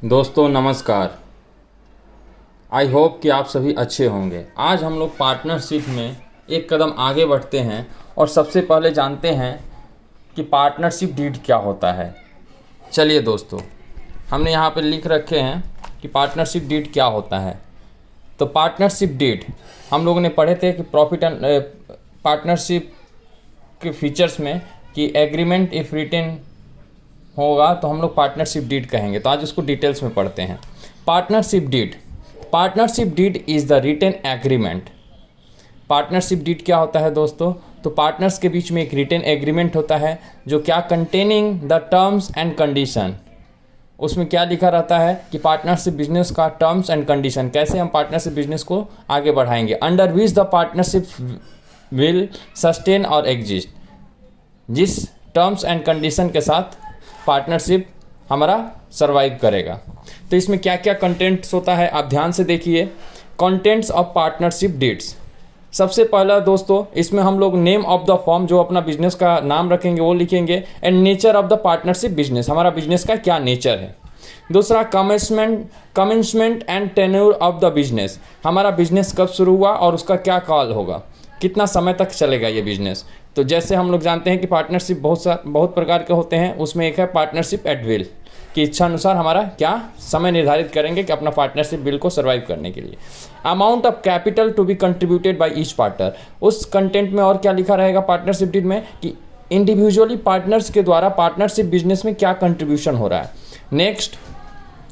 दोस्तों नमस्कार। I hope कि आप सभी अच्छे होंगे। आज हम लोग पार्टनरशिप में एक कदम आगे बढ़ते हैं और सबसे पहले जानते हैं कि पार्टनरशिप डीड क्या होता है। चलिए दोस्तों, हमने यहाँ पर लिख रखे हैं कि पार्टनरशिप डीड क्या होता है। तो पार्टनरशिप डीड हम लोगों ने पढ़े थे कि प्रॉफिट एंड पार्टनरशिप के फीचर्स में कि एग्रीमेंट इफ़ रिटन होगा तो हम लोग पार्टनरशिप डीड कहेंगे। तो आज उसको डिटेल्स में पढ़ते हैं। Partnership deed is the written agreement. Partnership deed क्या होता है दोस्तों? तो पार्टनर्स के बीच में एक रिटन एग्रीमेंट होता है जो क्या containing the terms and condition. उसमें क्या लिखा रहता है कि पार्टनरशिप बिजनेस का टर्म्स एंड कंडीशन, कैसे हम पार्टनरशिप बिजनेस को आगे बढ़ाएंगे, under which the partnership will sustain और एग्जिस्ट। जिस टर्म्स एंड कंडीशन के साथ पार्टनरशिप हमारा सरवाइव करेगा। तो इसमें क्या क्या कंटेंट्स होता है आप ध्यान से देखिए। Contents of partnership deeds. सबसे पहला दोस्तों, इसमें हम लोग नेम ऑफ द फर्म, जो अपना बिजनेस का नाम रखेंगे वो लिखेंगे, and nature of the partnership business, हमारा बिजनेस का क्या नेचर है। दूसरा commencement and tenure of the business, हमारा बिजनेस कब शुरू हुआ और उसका क्या काल होगा, कितना समय तक चलेगा ये बिजनेस। तो जैसे हम लोग जानते हैं कि पार्टनरशिप बहुत प्रकार के होते हैं, उसमें एक है पार्टनरशिप एट विल, कि इच्छा अनुसार हमारा क्या समय निर्धारित करेंगे कि अपना पार्टनरशिप बिल को सर्वाइव करने के लिए। Amount of capital to be contributed by each partner, उस कंटेंट में और क्या लिखा रहेगा पार्टनरशिप डीड में कि इंडिविजुअली पार्टनर्स के द्वारा पार्टनरशिप बिजनेस में क्या कंट्रीब्यूशन हो रहा है। Next,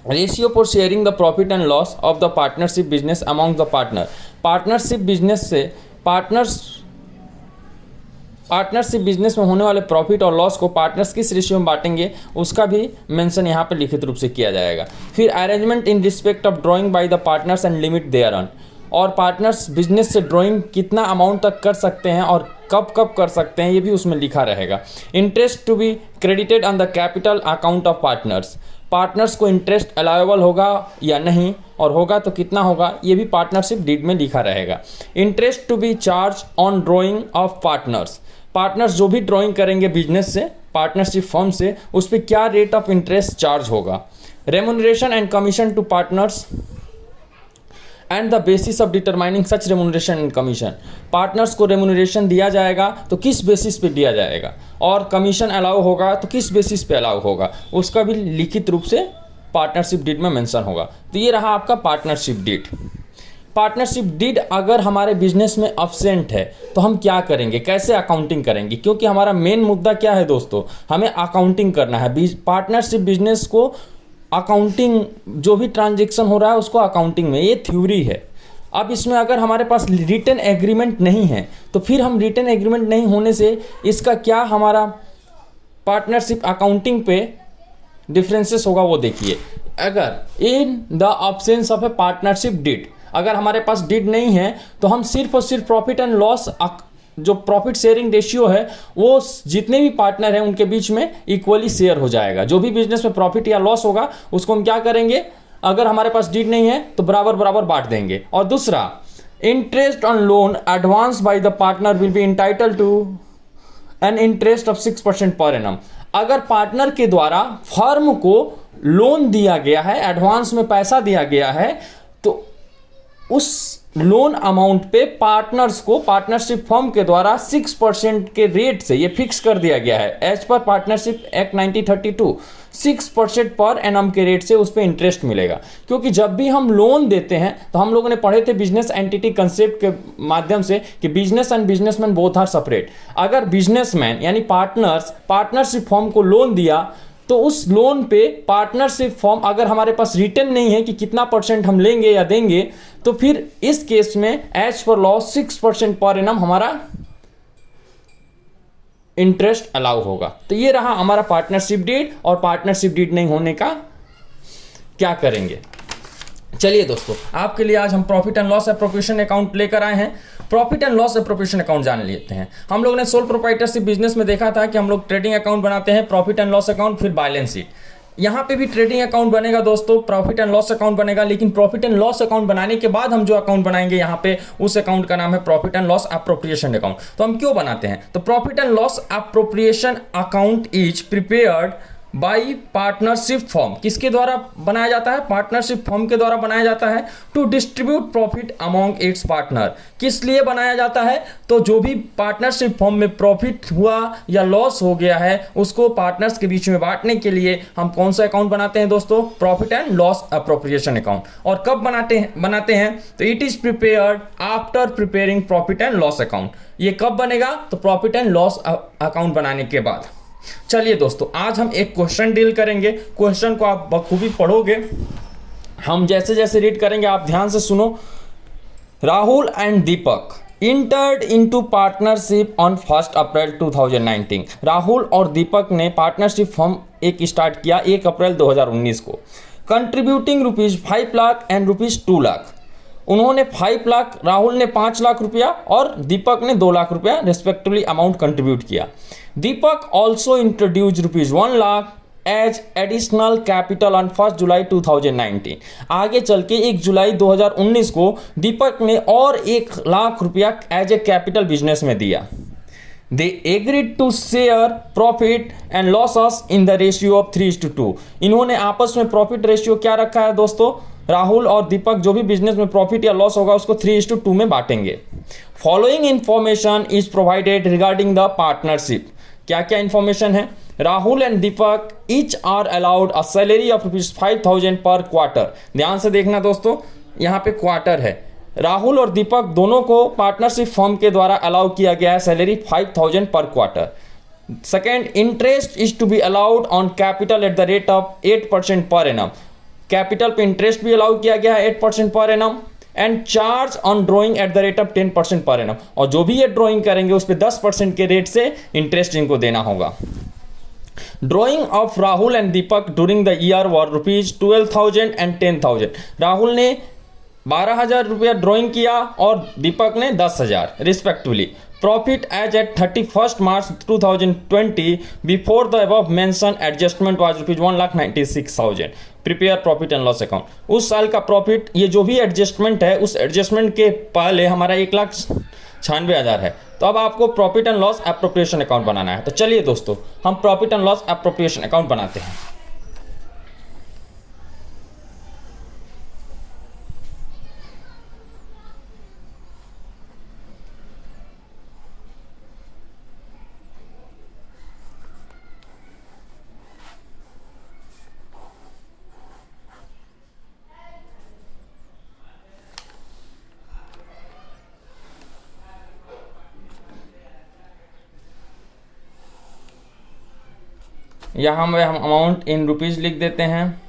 ratio for sharing the profit and loss of the partnership business among the partner. Partnership business से पार्टनरशिप बिजनेस में होने वाले प्रॉफिट और लॉस को पार्टनर्स किस रेशियो में बांटेंगे, उसका भी मेंशन यहाँ पे लिखित रूप से किया जाएगा। फिर arrangement in respect of drawing by the partners and limit their earn, और पार्टनर्स बिजनेस से ड्राइंग कितना अमाउंट तक कर सकते हैं और कब कब कर सकते हैं, ये भी उसमें लिखा रहेगा। Interest to be credited on the capital account of partners को इंटरेस्ट अलाउएबल होगा या नहीं, और होगा तो कितना होगा, ये भी पार्टनरशिप डीड में लिखा रहेगा। Interest to be charge on drawing of partners जो भी ड्राइंग करेंगे बिजनेस से, पार्टनरशिप फर्म से, उस पर क्या रेट ऑफ इंटरेस्ट चार्ज होगा। Remuneration and commission to partners and the basis of determining such remuneration and commission, partners को रेमुनरेशन दिया जाएगा तो किस बेसिस पे दिया जाएगा, और कमीशन अलाउ होगा तो किस बेसिस पे अलाउ होगा, उसका भी लिखित रूप से पार्टनरशिप डीड में मेंशन होगा। तो ये रहा आपका पार्टनरशिप डीड। पार्टनरशिप डीड अगर हमारे बिजनेस में अब्सेंट है तो हम क्या करेंगे, कैसे अकाउंटिंग करेंगे, क्योंकि हमारा मेन मुद्दा क्या है दोस्तों, हमें अकाउंटिंग करना है। पार्टनरशिप बिजनेस को अकाउंटिंग, जो भी ट्रांजेक्शन हो रहा है उसको अकाउंटिंग में, ये थ्योरी है। अब इसमें अगर हमारे पास रिटन एग्रीमेंट नहीं है तो फिर हम रिटन एग्रीमेंट नहीं होने से इसका क्या हमारा पार्टनरशिप अकाउंटिंग पे डिफरेंसेस होगा वो देखिए। अगर in the absence of a partnership deed, अगर हमारे पास डीड नहीं है तो हम सिर्फ और सिर्फ प्रॉफिट एंड लॉस, जो प्रॉफिट शेयरिंग रेशियो है वो जितने भी पार्टनर हैं उनके बीच में इक्वली शेयर हो जाएगा। जो भी बिजनेस में प्रॉफिट या लॉस होगा उसको हम क्या करेंगे, अगर हमारे पास डीड नहीं है तो बराबर बराबर बांट देंगे। और दूसरा, interest on loan advance by the partner will be entitle to an interest of 6% per annum. अगर पार्टनर के द्वारा फर्म को लोन दिया गया है, एडवांस में पैसा दिया गया है, तो उस लोन अमाउंट पे पार्टनर्स को पार्टनरशिप फर्म के द्वारा 6% के रेट से ये फिक्स कर दिया गया है। As per partnership act 1932 6% per annum के रेट से उस पर इंटरेस्ट मिलेगा। क्योंकि जब भी हम लोन देते हैं तो हम लोगों ने पढ़े थे बिजनेस एंटिटी कंसेप्ट के माध्यम से कि business and businessman both are separate. अगर बिजनेसमैन यानी पार्टनरशिप फर्म को लोन दिया तो उस लोन पे पार्टनरशिप फर्म, अगर हमारे पास रिटर्न नहीं है कि कितना परसेंट हम लेंगे या देंगे, तो फिर इस केस में as per law 6% per annum हमारा इंटरेस्ट अलाउ होगा। तो ये रहा हमारा पार्टनरशिप डीड, और पार्टनरशिप डीड नहीं होने का क्या करेंगे। चलिए दोस्तों, आपके लिए आज हम profit and loss appropriation account लेकर आए हैं। Profit and loss appropriation account जान लेते हैं। हम लोग ने सोल प्रोप्राइटरशिप बिजनेस में देखा था कि हम लोग ट्रेडिंग अकाउंट बनाते हैं, प्रॉफिट एंड लॉस अकाउंट, फिर बैलेंस शीट। यहाँ पे भी ट्रेडिंग अकाउंट बनेगा दोस्तों, प्रॉफिट एंड लॉस अकाउंट बनेगा, लेकिन प्रॉफिट एंड लॉस अकाउंट बनाने के बाद हम जो अकाउंट बनाएंगे यहाँ पे, उस अकाउंट का नाम है profit and loss appropriation account. तो हम क्यों बनाते हैं, तो profit and loss appropriation account is prepared by partnership firm, किसके द्वारा बनाया जाता है? पार्टनरशिप फर्म के द्वारा बनाया जाता है। To distribute profit among its partner, किस लिए बनाया जाता है? तो जो भी पार्टनरशिप फर्म में प्रॉफिट हुआ या लॉस हो गया है उसको पार्टनर्स के बीच में बांटने के लिए हम कौन सा अकाउंट बनाते हैं दोस्तों? Profit and loss appropriation account. और कब बनाते हैं? तो it is prepared after preparing profit and loss account. ये कब बनेगा? तो प्रॉफिट एंड लॉस अकाउंट बनाने के बाद। चलिए दोस्तों, आज हम एक क्वेश्चन डील करेंगे। क्वेश्चन को आप बखूबी पढ़ोगे, हम जैसे जैसे रीड करेंगे आप ध्यान से सुनो। Rahul and Deepak entered into partnership on 1 अप्रैल 2019। राहुल और दीपक ने पार्टनरशिप फर्म एक स्टार्ट किया 1 अप्रैल 2019 को, कंट्रीब्यूटिंग ₹5 लाख एंड ₹2 लाख। उन्होंने 5 लाख, राहुल ने 5 लाख रुपया और दीपक ने 2 लाख रुपया रिस्पेक्टिवली अमाउंट कंट्रीब्यूट किया। Deepak also introduce ₹1 lakh as additional capital on 1 July 2019। आगे चल के 1 जुलाई 2019 को दीपक ने और 1 लाख रुपया एज ए कैपिटल बिजनेस में दिया। They agreed to share profit and losses in the ratio of 3:2। इन्होंने आपस में प्रॉफिट रेशियो क्या रखा है दोस्तों? राहुल और दीपक जो भी बिजनेस में प्रॉफिट या लॉस होगा उसको 3:2 में बांटेंगे। Following information is provided regarding the partnership. क्या क्या इंफॉर्मेशन है? Rahul and Deepak each are allowed a salary of ₹5,000 per quarter. ध्यान से देखना दोस्तों, यहाँ पे क्वार्टर है। राहुल और दीपक दोनों को पार्टनरशिप फर्म के द्वारा अलाउ किया गया है salary 5,000 per quarter. Second, interest is to be allowed on capital at the rate of 8% per annum. Capital पे इंटरेस्ट भी अलाउ किया गया है 8% per annum. And charge on drawing at the rate of 10% per annum. और जो भी ये drawing करेंगे उस पर 10% के रेट से इंटरेस्ट इनको देना होगा। Drawing of Rahul and Deepak during the year were ₹12,000 and 10,000। Rahul ने 12,000 रुपया ड्रॉइंग किया और दीपक ने 10,000 respectively. Profit as at 31 March 2020 before the above mention adjustment was ₹1,96,000। Prepare profit and loss account. उस साल का प्रॉफिट, ये जो भी एडजस्टमेंट है उस एडजस्टमेंट के पहले हमारा 1,96,000 है। तो अब आपको profit and loss appropriation account बनाना है। तो चलिए दोस्तों, हम profit and loss appropriation account बनाते हैं। यहाँ में हम अमाउंट इन रुपीज़ लिख देते हैं।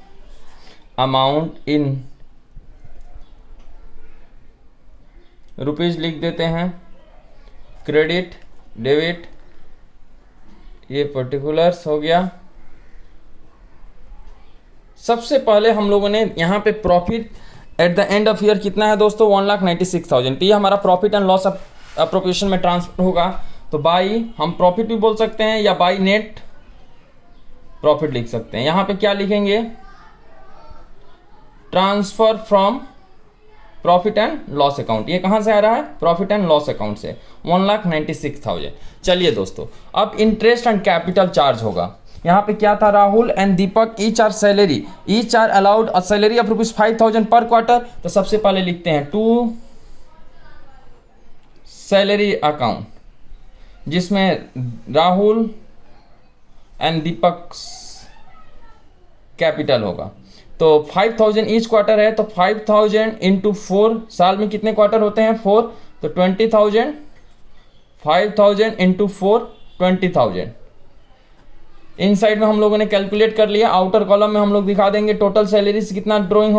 अमाउंट इन रुपीज़ लिख देते हैं। क्रेडिट, डेबिट, ये पर्टिकुलर्स हो गया। सबसे पहले हम लोगों ने यहाँ पे profit at the end of year कितना है दोस्तों? 1,96,000। तो ये हमारा प्रॉफिट एंड लॉस अप्रोप्रिएशन में ट्रांसफर होगा। तो बाई, हम प्रॉफिट भी बोल सकते हैं या बाई नेट प्रॉफिट लिख सकते हैं। यहां पे क्या लिखेंगे? Transfer from profit and loss account. ये कहां से आ रहा है? प्रॉफिट एंड लॉस अकाउंट से 1,96,000। चलिए दोस्तों, अब इंटरेस्ट एंड कैपिटल चार्ज होगा। यहां पे क्या था? Rahul and Deepak each are allowed a salary of ₹5,000 per quarter. तो सबसे पहले लिखते हैं टू सैलरी अकाउंट, जिसमें राहुल एंड दीपक कैपिटल होगा। तो 5,000 ईच क्वार्टर है, तो 5,000 इंटू 4, साल में कितने क्वार्टर होते हैं? 4। तो 20,000, 5,000 इंटू 4 20,000। इन साइड में हम लोगों ने कैलकुलेट कर लिया। आउटर कॉलम में हम लोग दिखा देंगे टोटल सैलरीज कितना ड्रॉइंग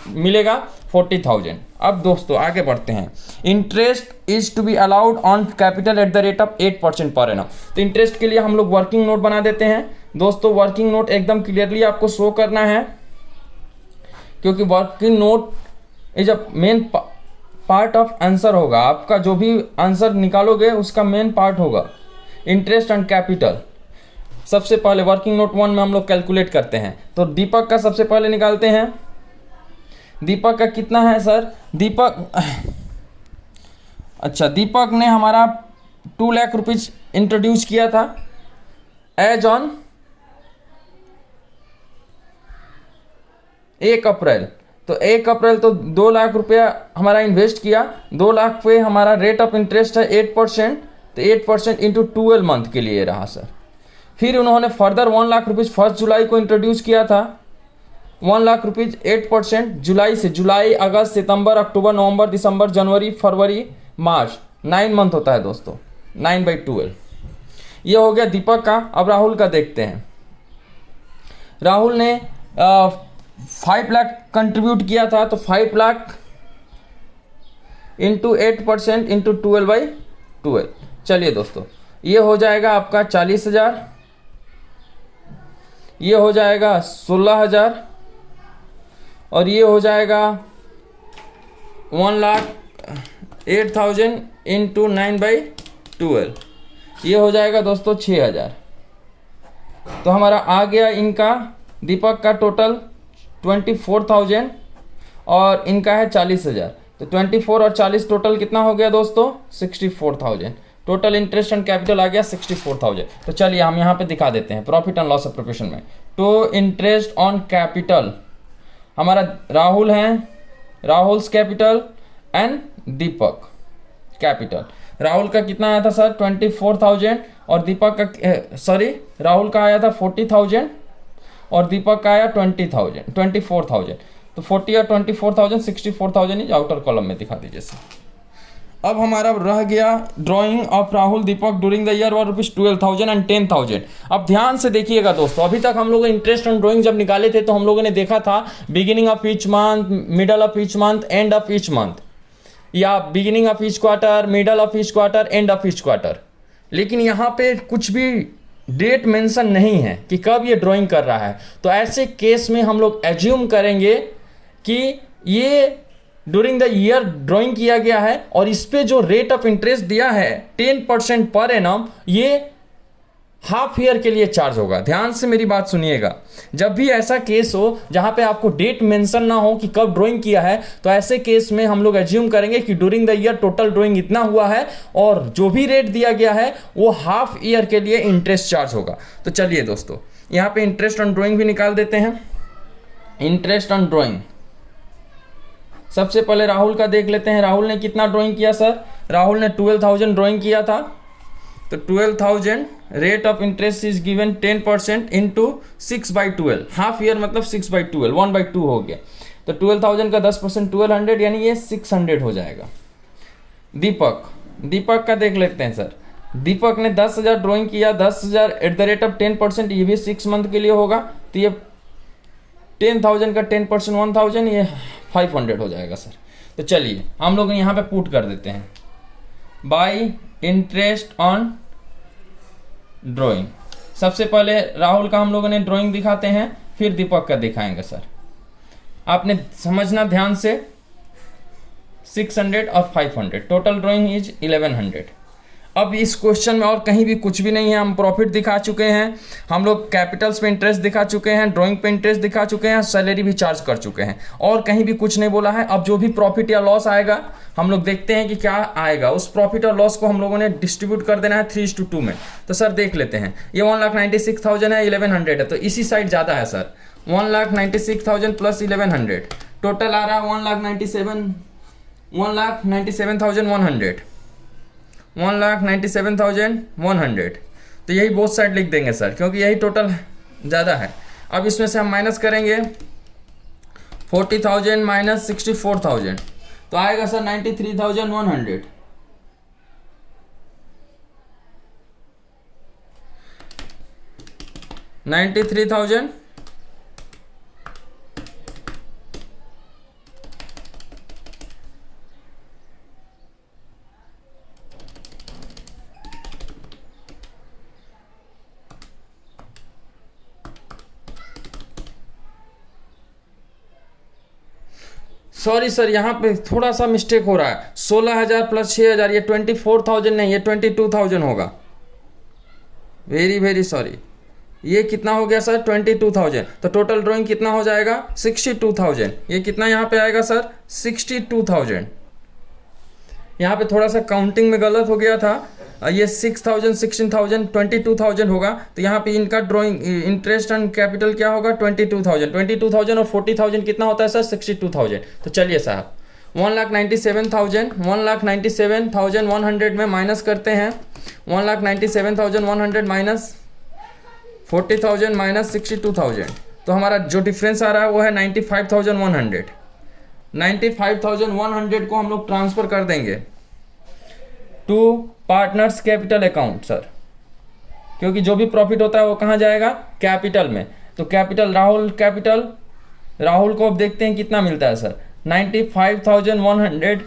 मिलेगा, 40,000। अब दोस्तों आगे बढ़ते हैं। Interest is to be allowed on capital at the rate of 8% per annum. तो इंटरेस्ट के लिए हम लोग वर्किंग नोट बना देते हैं। दोस्तों वर्किंग नोट एकदम क्लियरली आपको शो करना है, क्योंकि working note is a main part of answer होगा। आपका जो भी आंसर निकालोगे उसका मेन पार्ट होगा इंटरेस्ट एंड कैपिटल। सबसे पहले वर्किंग नोट 1 में हम लोग कैलकुलेट करते हैं। तो दीपक का सबसे पहले निकालते हैं। दीपक का कितना है सर? दीपक ने हमारा 2 लाख रुपीज इंट्रोड्यूस किया था एज ऑन 1 अप्रैल, तो 1 अप्रैल तो 2 लाख रुपया हमारा इन्वेस्ट किया, 2 लाख पे हमारा रेट ऑफ इंटरेस्ट है 8%, तो 8% इंटू 12 मंथ के लिए रहा सर। फिर उन्होंने फर्दर 1 लाख रुपीज़ 1 जुलाई को इंट्रोड्यूस किया था, 1 लाख रुपीज़ 8% जुलाई से, जुलाई अगस्त सितंबर अक्टूबर नवंबर दिसंबर जनवरी फरवरी मार्च, 9 मंथ होता है दोस्तों, 9/12। ये हो गया दीपक का। अब राहुल का देखते हैं। राहुल ने 5 लाख कंट्रीब्यूट किया था, तो 5 लाख इंटू 8% इंटू 12/12। चलिए दोस्तों, ये हो जाएगा आपका 40,000, ये हो जाएगा 16,000, और ये हो जाएगा 1,08,000 इंटू 9/12, ये हो जाएगा दोस्तों 6,000। तो हमारा आ गया इनका दीपक का टोटल 24,000 और इनका है 40,000, तो 24 और 40 टोटल कितना हो गया दोस्तों? 64,000। टोटल इंटरेस्ट एंड कैपिटल आ गया 64,000। तो चलिए हम यहाँ पे दिखा देते हैं profit and loss of profession में। तो इंटरेस्ट ऑन कैपिटल हमारा राहुल हैं, Rahul's capital and Deepak capital. Rahul का कितना आया था सर? 24,000, और दीपक का राहुल का आया था 40,000 और दीपक का आया 24,000। तो 40 और 24,000, 64,000 इज आउटर कॉलम में दिखा दीजिए सर। अब हमारा रह गया drying of Rahul Deepak during the year were ₹12,000 and 10,000। अब ध्यान से देखिएगा दोस्तों, अभी तक हम लोग इंटरेस्ट ऑन ड्राइंग जब निकाले थे तो हम लोगों ने देखा था beginning of each month, middle of each month, end of each month, या beginning of each quarter, middle of each quarter, end of each quarter. लेकिन यहाँ पे कुछ भी डेट मेंशन नहीं है कि कब ये ड्राइंग कर रहा है। तो ऐसे केस में हम लोग एज्यूम करेंगे कि ये ड्यूरिंग द ईयर ड्राइंग किया गया है, और इस पे जो रेट ऑफ इंटरेस्ट दिया है 10% पर एनम, ये हाफ ईयर के लिए चार्ज होगा। ध्यान से मेरी बात सुनिएगा, जब भी ऐसा केस हो जहां पे आपको डेट मेंशन ना हो कि कब ड्राइंग किया है, तो ऐसे केस में हम लोग एज्यूम करेंगे कि during the year total drawing इतना हुआ है, और जो भी रेट दिया गया है वो हाफ ईयर के लिए इंटरेस्ट चार्ज होगा। तो चलिए दोस्तों, यहाँ पे इंटरेस्ट ऑन ड्राइंग भी निकाल देते हैं। इंटरेस्ट ऑन ड्राइंग सबसे पहले राहुल का देख लेते हैं। राहुल ने कितना ड्राइंग किया सर? राहुल ने 12,000 ड्राइंग किया था। तो 12,000 rate of interest is given 10% into 6/12, half year मतलब 6/12, 1/2 हो गया। तो 12,000 का 10% 1200, यानी ये 600 हो जाएगा। दीपक का देख लेते हैं सर। दीपक ने 10,000 ड्राइंग किया, 10,000 एट द रेट ऑफ 10%, ये भी 6 मंथ के लिए होगा। तो ये 10,000 का 10% 1,000, ये 500 हो जाएगा सर। तो चलिए हम लोग यहाँ पे पुट कर देते हैं बाय इंटरेस्ट ऑन ड्राइंग। सबसे पहले राहुल का हम लोगों ने ड्राइंग दिखाते हैं, फिर दीपक का दिखाएंगे सर। आपने समझना ध्यान से, 600 और 500, टोटल ड्राइंग इज 1100। अब इस क्वेश्चन में और कहीं भी कुछ भी नहीं है। हम प्रॉफिट दिखा चुके हैं, हम लोग कैपिटल्स पे इंटरेस्ट दिखा चुके हैं, ड्राइंग पे इंटरेस्ट दिखा चुके हैं, सैलरी भी चार्ज कर चुके हैं, और कहीं भी कुछ नहीं बोला है। अब जो भी प्रॉफिट या लॉस आएगा हम लोग देखते हैं कि क्या आएगा। उस प्रॉफिट और लॉस को हम लोगों ने डिस्ट्रीब्यूट कर देना है 3:2 में। तो सर देख लेते हैं, ये 1,96,000 है, 1100 है, तो इसी साइड ज़्यादा है सर। 1,96,000 प्लस 1100, टोटल आ रहा है 1,97,100, 1,97,100। तो यही बोथ साइड लिख देंगे सर, क्योंकि यही टोटल ज़्यादा है। अब इसमें से हम माइनस करेंगे 40,000 माइनस 64,000, तो आएगा सर 93,100। 93,000 सॉरी सर, यहाँ पे थोड़ा सा मिस्टेक हो रहा है। 16,000 प्लस 6,000, ये 24,000 नहीं, ये 22,000 होगा। वेरी सॉरी, ये कितना हो गया सर? 22,000। तो टोटल ड्राइंग कितना हो जाएगा? 62,000। ये कितना यहाँ पे आएगा सर? 62,000। यहाँ पे थोड़ा सा काउंटिंग में गलत हो गया था, ये 6,000, 16,000, 22,000 होगा, तो यहाँ पे इनका ड्राइंग इंटरेस्ट ऑन कैपिटल क्या होगा 22,000, 22,000 और 40,000 कितना होता है सर 62,000। तो चलिए साहब 1,97,000, 1,97,100 में माइनस करते हैं, 1,97,100 माइनस 40,000 माइनस 62,000, तो हमारा जो डिफरेंस आ रहा है वो है 95,100। 95,100 को हम लोग ट्रांसफ़र कर देंगे to partners capital account sir, क्योंकि जो भी प्रॉफिट होता है वो कहाँ जाएगा कैपिटल में। तो कैपिटल राहुल को अब देखते हैं कितना मिलता है सर 95,100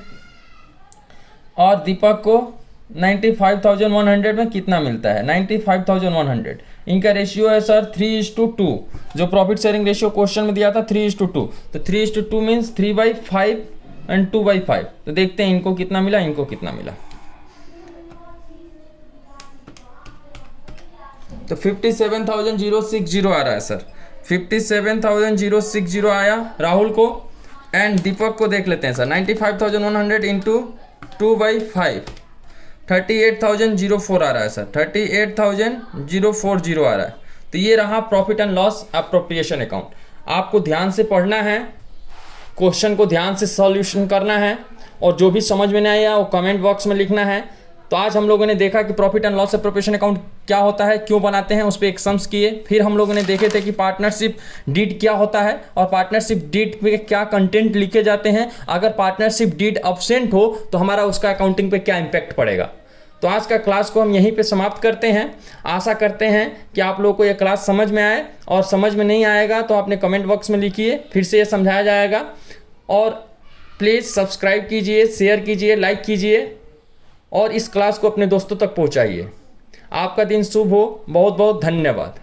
और दीपक को 95,100 में कितना मिलता है 95,100। इनका रेशियो है सर 3:2, जो प्रॉफिट शेयरिंग रेशियो क्वेश्चन में दिया था 3:2। तो 3:2 मीन्स 3/5 एंड 2/5। तो देखते हैं इनको कितना मिला, इनको कितना मिला। तो 57,060 आ रहा है सर, 57,060 आया राहुल को, एंड दीपक को देख लेते हैं सर 95,100 इंटू 2/5 38,004 आ रहा है सर, 38,040 आ रहा है। तो ये रहा profit and loss appropriation account. आपको ध्यान से पढ़ना है, क्वेश्चन को ध्यान से सॉल्यूशन करना है, और जो भी समझ में नहीं आया वो कमेंट बॉक्स में लिखना है। तो आज हम लोगों ने देखा कि profit and loss appropriation account क्या होता है, क्यों बनाते हैं, उस पर एक सम्स किए। फिर हम लोगों ने देखे थे कि पार्टनरशिप डीड क्या होता है और पार्टनरशिप डीड पे क्या कंटेंट लिखे जाते हैं। अगर पार्टनरशिप डीड अब्सेंट हो तो हमारा उसका अकाउंटिंग पे क्या इम्पैक्ट पड़ेगा। तो आज का क्लास को हम यहीं पे समाप्त करते हैं। आशा करते हैं कि आप लोगों को ये क्लास समझ में आए, और समझ में नहीं आएगा तो आपने कमेंट बॉक्स में लिखिए, फिर से ये समझाया जाएगा। और प्लीज़ सब्सक्राइब कीजिए, शेयर कीजिए, लाइक कीजिए, और इस क्लास को अपने दोस्तों तक पहुंचाइए। आपका दिन शुभ हो। बहुत बहुत धन्यवाद।